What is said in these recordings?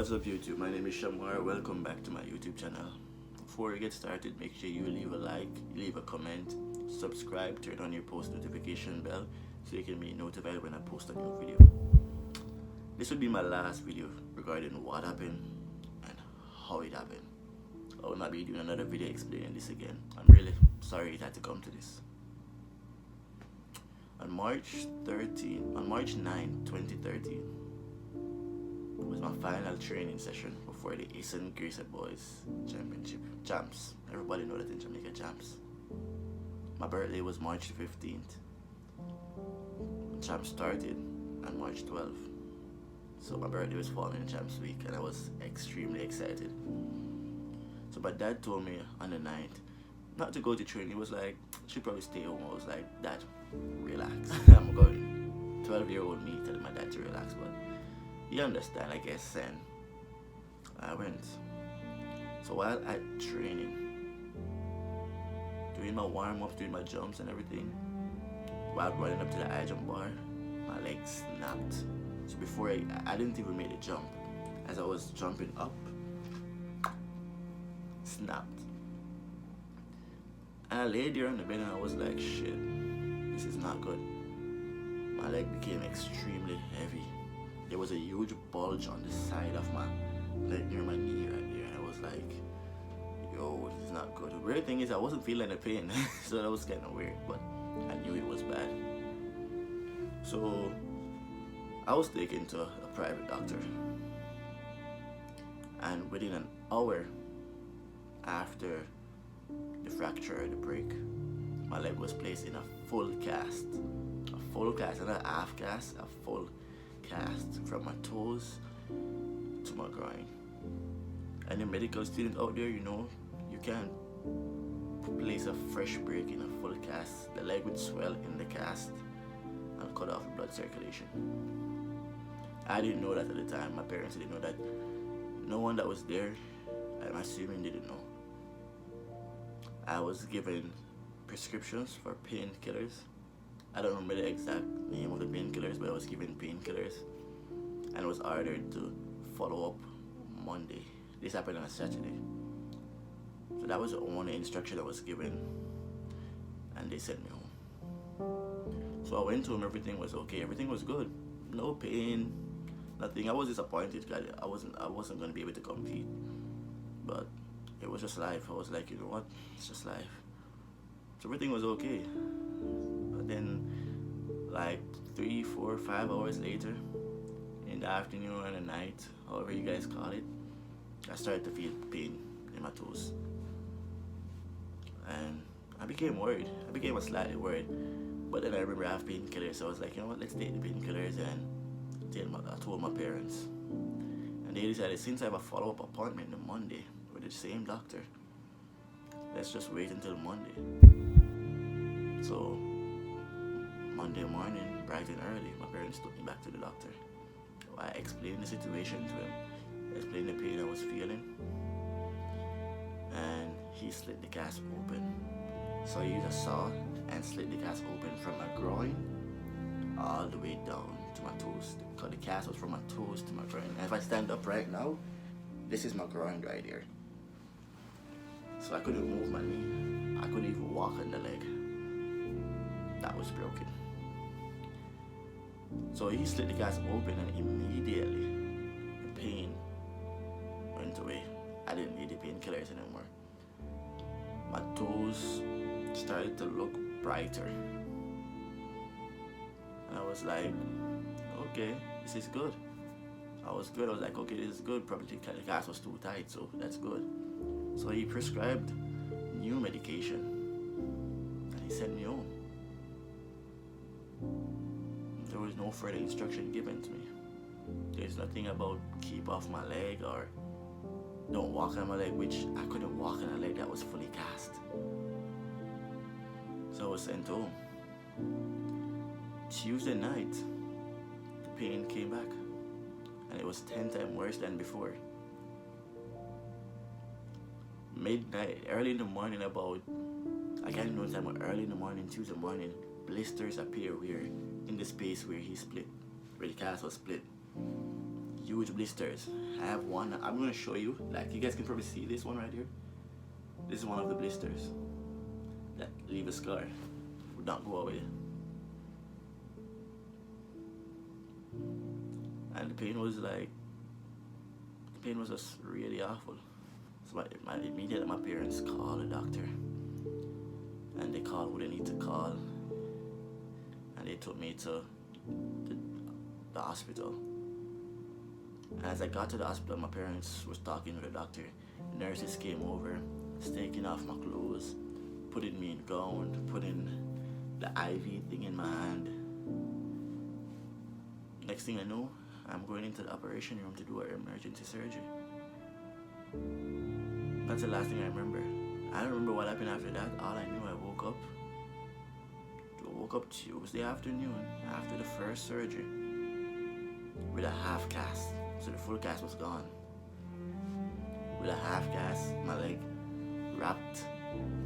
What's up YouTube? My name is Shamar. Welcome back to my YouTube channel. Before we get started, make sure you leave a like, leave a comment, subscribe, turn on your post notification bell so you can be notified when I post a new video. This will be my last video regarding what happened and how it happened. I will not be doing another video explaining this again. I'm really sorry it had to come to this. On March 9, 2013, was my final training session before the Eastern Greaser Boys Championship. Champs. Everybody know that in Jamaica, champs. My birthday was March 15th. Champs started on March 12th. So my birthday was falling in Champs Week and I was extremely excited. So my dad told me on the 9th not to go to training. He was like, should probably stay home. I was like, Dad, relax. I'm going. 12-year-old me telling my dad to relax, but you understand, I guess, and I went. So while at training, doing my warm-ups, doing my jumps and everything, while running up to the high jump bar, my leg snapped. So before I didn't even make the jump. As I was jumping up, snapped. And I laid there on the bed and I was like, shit, this is not good. My leg became extremely heavy. There was a huge bulge on the side of my leg near my knee right there. And I was like, yo, this is not good. The weird thing is I wasn't feeling the pain. So that was kind of weird, but I knew it was bad. So I was taken to a private doctor. And within an hour after the fracture or the break, my leg was placed in a full cast. A full cast, not a half cast, a full cast from my toes to my groin. And the medical student out there, you can't place a fresh break in a full cast. The leg would swell in the cast and cut off blood circulation. I didn't know that at the time. My parents didn't know that. No one that was there, I'm assuming, didn't know. I was given prescriptions for painkillers. I don't remember the exact name of the painkillers, but I was given painkillers and was ordered to follow up Monday. This happened on a Saturday. So that was the only instruction I was given, and they sent me home. So I went to him, everything was okay, everything was good. No pain, nothing. I was disappointed because I wasn't going to be able to compete. But it was just life. I was like, you know what, it's just life. So everything was okay. But then, like 3, 4, 5 hours later, in the afternoon or the night, however you guys call it, I started to feel pain in my toes. And I became worried. I became slightly worried. But then I remember I have painkillers, so I was like, you know what, let's take the painkillers. And I told my parents. And they decided, since I have a follow-up appointment on Monday with the same doctor, let's just wait until Monday. So Monday morning, bright and early, my parents took me back to the doctor. I explained the situation to him, explained the pain I was feeling, and he slit the cast open. So he used a saw and slit the cast open from my groin all the way down to my toes. Because the cast was from my toes to my groin. And if I stand up right now, this is my groin right here. So I couldn't move my knee. I couldn't even walk on the leg. That was broken. So he slit the cast open and immediately the pain went away. I didn't need the painkillers anymore. My toes started to look brighter. And I was like, okay, this is good. I was good. I was like, okay, this is good. Probably the cast was too tight, so that's good. So he prescribed new medication and he sent me home. There was no further instruction given to me. There's nothing about keep off my leg or don't walk on my leg, which I couldn't walk on a leg that was fully cast. So I was sent home. Tuesday night, the pain came back and it was 10 times worse than before. Midnight, early in the morning, I can't know the time, but early in the morning, Tuesday morning, blisters appear in the space where he split, where the cast was split. huge blisters. I have one. I'm gonna show you. Like, you guys can probably see this one right here. This is one of the blisters that leave a scar, would not go away. And the pain was just really awful. So immediately my parents called a doctor, and they called who they need to call, and they took me to the hospital. And as I got to the hospital, my parents was talking with the doctor. The nurses came over, taking off my clothes, putting me in gown, putting the IV thing in my hand. Next thing I know, I'm going into the operation room to do an emergency surgery. That's the last thing I remember. I don't remember what happened after that. All I knew, I woke up Tuesday afternoon after the first surgery with a half cast. So the full cast was gone. With a half cast, my leg wrapped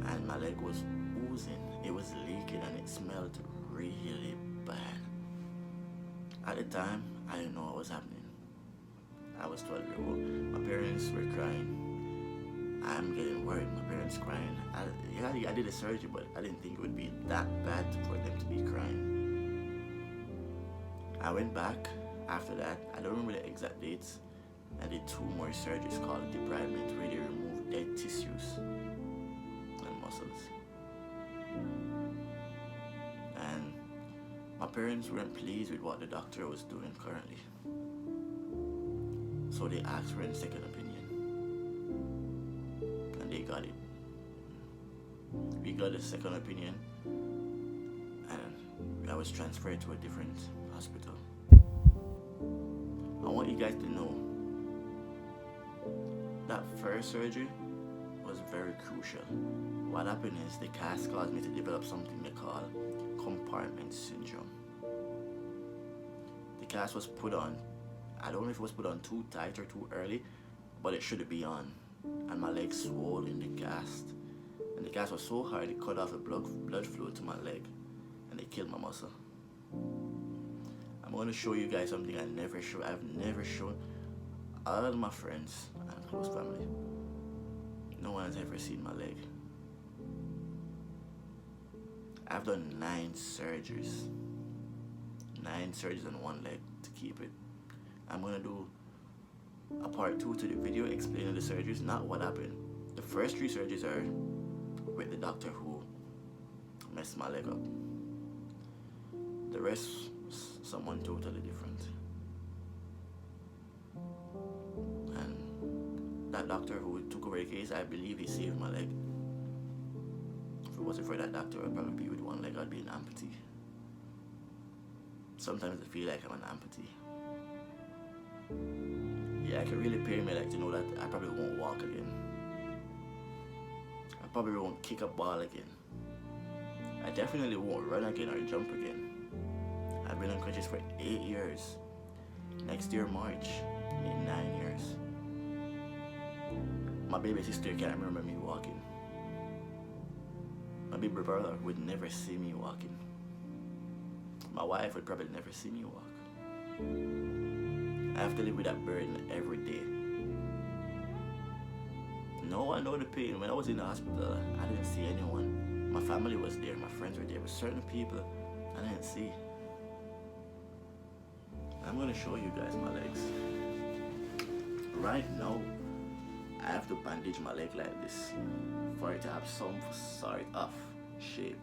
and my leg was oozing. It was leaking and it smelled really bad. At the time, I didn't know what was happening. I was 12 years old. My parents were crying. I'm getting worried. My parents crying. I did a surgery, but I didn't think it would be that bad for them to be crying. I went back after that. I don't remember the exact dates. I did 2 more surgeries called debridement, where they removed dead tissues and muscles. And my parents weren't pleased with what the doctor was doing currently. So they asked for a second opinion. And they got it. We got a second opinion, and I was transferred to a different hospital. I want you guys to know that first surgery was very crucial. What happened is the cast caused me to develop something they call compartment syndrome. The cast was put on, I don't know if it was put on too tight or too early, but it should be on. And my leg swelled in the cast. And the cast was so hard it cut off the blood flow to my leg, and it killed my muscle. I'm going to show you guys something I've never shown all of my friends and close family. No one's ever seen my leg. I've done 9 surgeries. 9 surgeries on one leg to keep it. I'm gonna do a part 2 to the video explaining the surgeries, not what happened. The first 3 surgeries are with the doctor who messed my leg up. The rest, someone totally different. And that doctor who took over the case, I believe he saved my leg. If it wasn't for that doctor, I'd probably be with one leg. I'd be an amputee. Sometimes I feel like I'm an amputee. Yeah, I can really pay me like to know that I probably won't walk again. I probably won't kick a ball again. I definitely won't run again or jump again. I've been on crutches for 8 years. Next year, March, I mean 9 years. My baby sister can't remember me walking. My baby brother would never see me walking. My wife would probably never see me walk. I have to live with that burden every day. No, I know the pain. When I was in the hospital, I didn't see anyone. My family was there, my friends were there, but certain people I didn't see. I'm gonna show you guys my legs. Right now, I have to bandage my leg like this for it to have some sort of shape.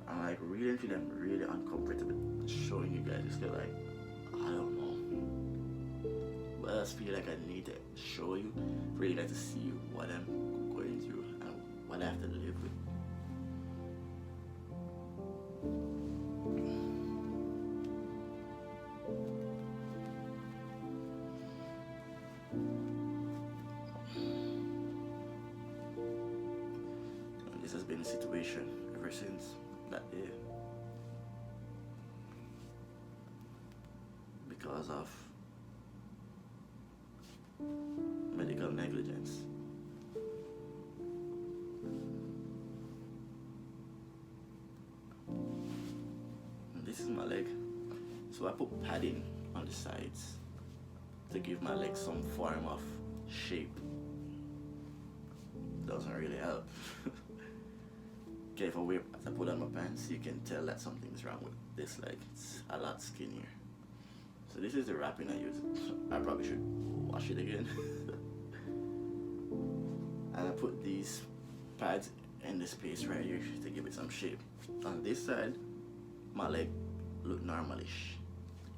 I'm like really feeling really uncomfortable showing you guys. It's like, I don't know. But I just feel like I need to show you, really like to see what I'm going through and what I have to live with. And this has been the situation ever since that day. Because of medical negligence. And this is my leg. So I put padding on the sides to give my leg some form of shape. Doesn't really help. Okay, if I put on my pants, you can tell that something's wrong with this leg. It's a lot skinnier. So this is the wrapping I use. I probably should wash it again. And I put these pads in the space right here to give it some shape. On this side, my leg look normalish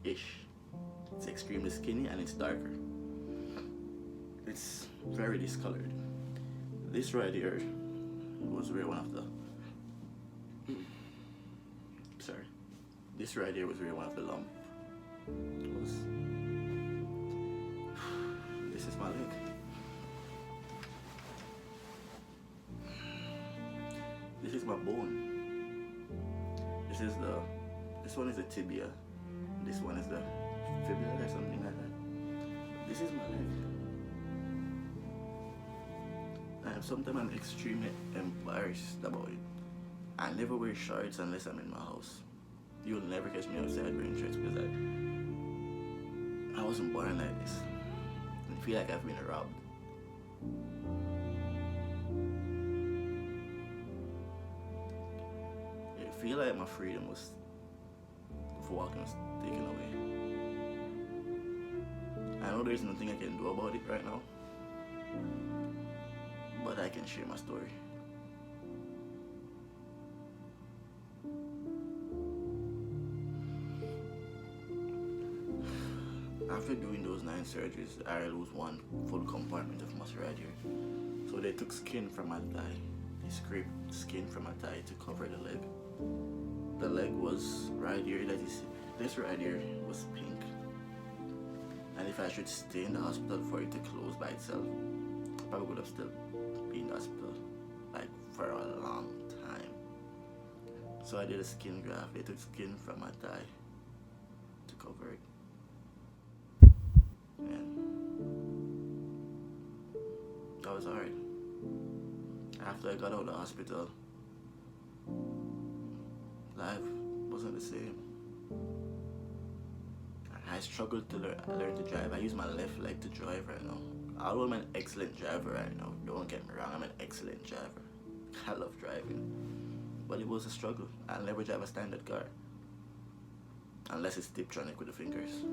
ish. It's extremely skinny and it's darker. It's very discolored. This right here was where one of the this right here was where one of the lump was. This is my leg. This is my bone. This one is the tibia. This one is the fibula or something like that. This is my leg. And sometimes I'm extremely embarrassed about it. I never wear shorts unless I'm in my house. You'll never catch me outside wearing shorts because I wasn't born like this. I feel like I've been robbed. I feel like my freedom was for walking was taken away. I know there's nothing I can do about it right now, but I can share my story. After doing those 9 surgeries, I lose one full compartment of muscle right here. So they took skin from my thigh. They scraped skin from my thigh to cover the leg. The leg was right here, that is, this right here was pink. And if I should stay in the hospital for it to close by itself, I probably would have still been in the hospital like for a long time. So I did a skin graft. They took skin from my thigh to cover it. And that was hard. After I got out of the hospital, life wasn't the same. I struggled to learn to drive. I use my left leg to drive right now. Although I'm an excellent driver right now, don't get me wrong, I'm an excellent driver. I love driving. But it was a struggle. I'll never drive a standard car. Unless it's Tiptronic with the fingers.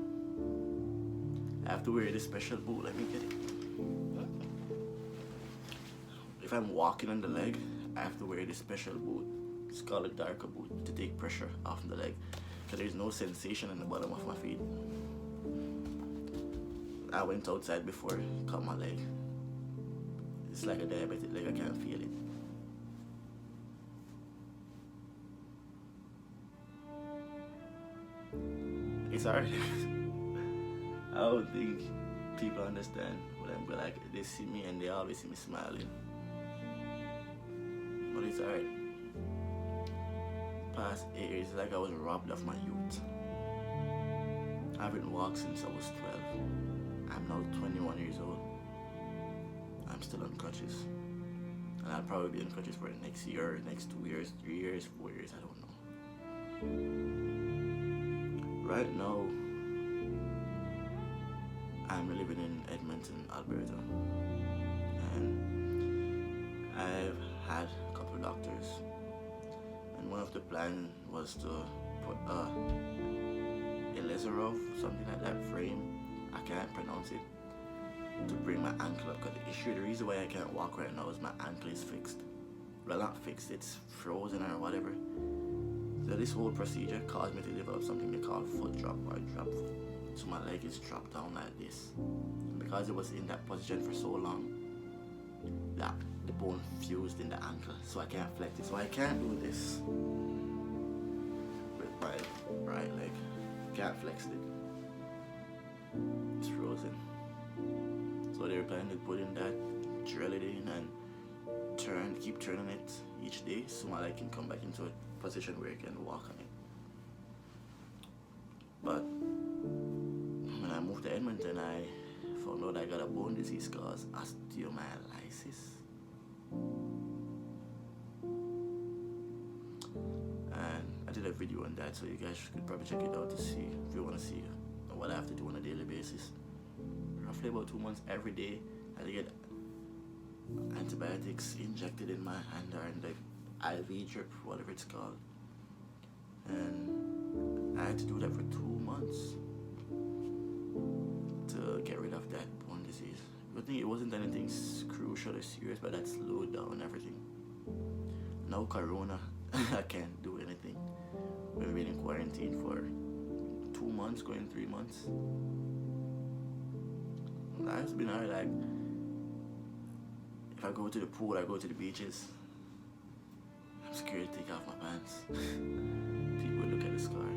I have to wear this special boot. Let me get it. If I'm walking on the leg, I have to wear this special boot. It's called a darker boot to take pressure off the leg. Because there's no sensation in the bottom of my feet. I went outside before, cut my leg. It's like a diabetic leg, I can't feel it. It's hard. I don't think people understand what I'm like. They see me and they always see me smiling. But it's hard. Past 8 years, like I was robbed of my youth. I haven't walked since I was 12. I'm now 21 years old. I'm still on crutches. And I'll probably be on crutches for the next year, next 2 years, 3 years, 4 years, I don't know. Right now, I'm living in Edmonton, Alberta. And I've had a couple of doctors. And one of the plans was to put a Elizarov, something like that, frame. I can't pronounce it. To bring my ankle up. Because the reason why I can't walk right now is my ankle is fixed. Well, not fixed, it's frozen or whatever. So this whole procedure caused me to develop something they call foot drop or drop foot. So my leg is dropped down like this. And because it was in that position for so long, that the bone fused in the ankle, so I can't flex it. So I can't do this with my right leg. Can't flex it. It's frozen. So they were planning to put in that, drill it in, and keep turning it each day, so my leg can come back into a position where I can walk on it. But when I moved to Edmonton, I found out I got a bone disease called osteomyelitis. And I did a video on that, so you guys could probably check it out to see if you want to see what I have to do on a daily basis. Roughly about 2 months every day, I had to get antibiotics injected in my hand or in the IV drip, whatever it's called. And I had to do that for 2 months to get rid of that bone disease. Good thing it wasn't anything crucial or serious, but that slowed down everything. Now Corona, I can't do anything. We've been in quarantine for 2 months, going 3 months. Life's been hard. Like, if I go to the pool, I go to the beaches, I'm scared to take off my pants. People look at the scar.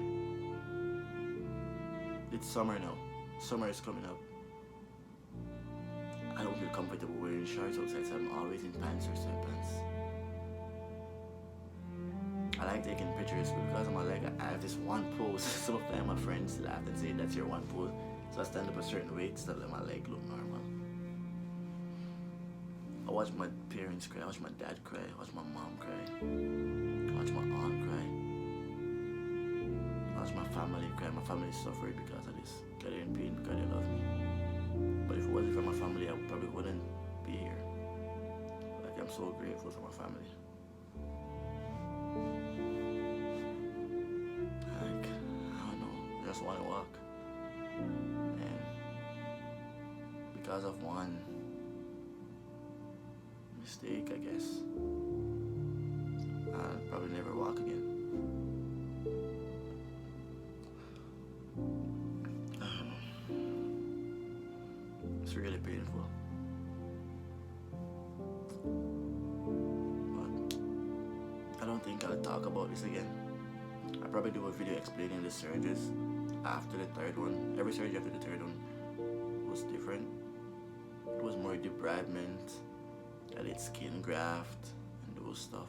It's summer now. Summer is coming up. I don't feel comfortable wearing shorts outside, so I'm always in pants or sweatpants. I like taking pictures, but because of my leg, I have this one pose. Some of my friends laugh and say that's your one pose. So I stand up a certain weight to let my leg look normal. I watch my parents cry, I watch my dad cry, I watch my mom cry, I watch my aunt cry, I watch my family cry. My family suffered because of this. Because they're in pain, because they love me. But if it wasn't for my family, I probably wouldn't be here. Like, I'm so grateful for my family. Like, I don't know, I just want to walk. And because of one mistake, I guess, I'll probably never walk again. I don't know. It's really painful. But I don't think I'll talk about this again. I'll probably do a video explaining the surgeries after the third one. Every surgery after the third one was different. It was more debridement, I did skin graft, and those stuff.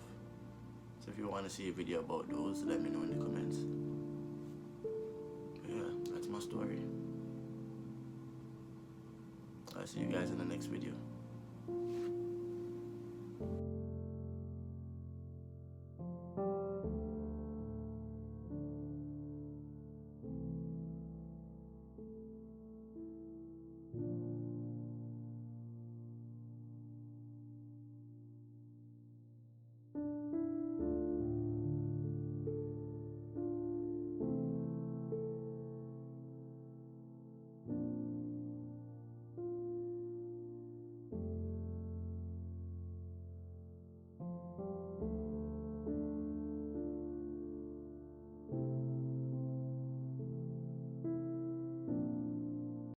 So if you want to see a video about those, let me know in the comments. Yeah, that's my story. I'll see you guys in the next video.